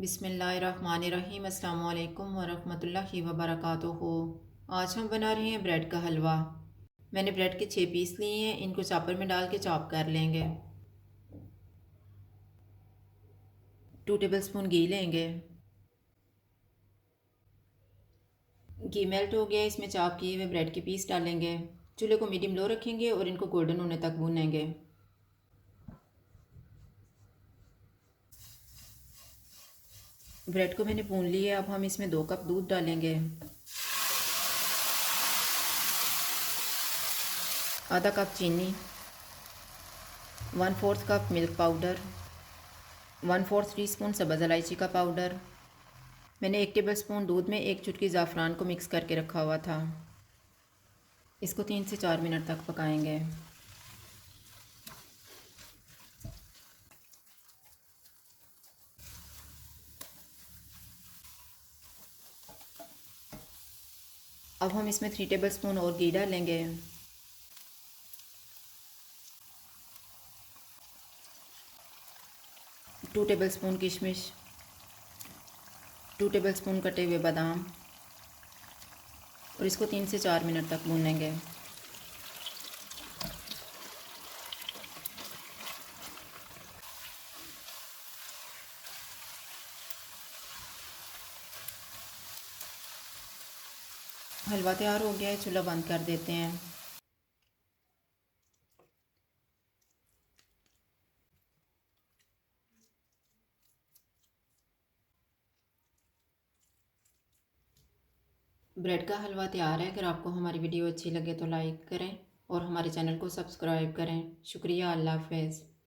बिस्मिल्लाहिर्रहमानिर्रहीम अस्सलाम वालेकुम वरहमतुल्लाहि वबरकातुहू। आज हम बना रहे हैं ब्रेड का हलवा। मैंने ब्रेड के 6 पीस लिए हैं, इनको चॉपर में डाल के चॉप कर लेंगे। 2 टेबलस्पून घी लेंगे। घी मेल्ट हो गया, इसमें चॉप किए हुए ब्रेड के पीस डालेंगे। चूल्हे को मीडियम लो रखेंगे और इनको गोल्डन होने तक भूनेंगे। ब्रेड को मैंने भून लिया। अब हम इसमें 2 कप दूध डालेंगे, आधा कप चीनी, 1/4 कप मिल्क पाउडर, 1/4 टीस्पून सब्ज़ इलायची का पाउडर। मैंने 1 टेबलस्पून दूध में 1 चुटकी ज़ाफ़रान को मिक्स करके रखा हुआ था। इसको 3 से 4 मिनट तक पकाएंगे। अब हम इसमें 3 टेबलस्पून और घी डालेंगे। टू टेबलस्पून किशमिश, 2 टेबलस्पून कटे हुए बादाम और इसको 3 से 4 मिनट तक भूनेंगे। हलवा तैयार हो गया है, चूल्हा बंद कर देते हैं। ब्रेड का हलवा तैयार है। अगर आपको हमारी वीडियो अच्छी लगे तो लाइक करें और हमारे चैनल को सब्सक्राइब करें। शुक्रिया। अल्लाह हाफ़िज़।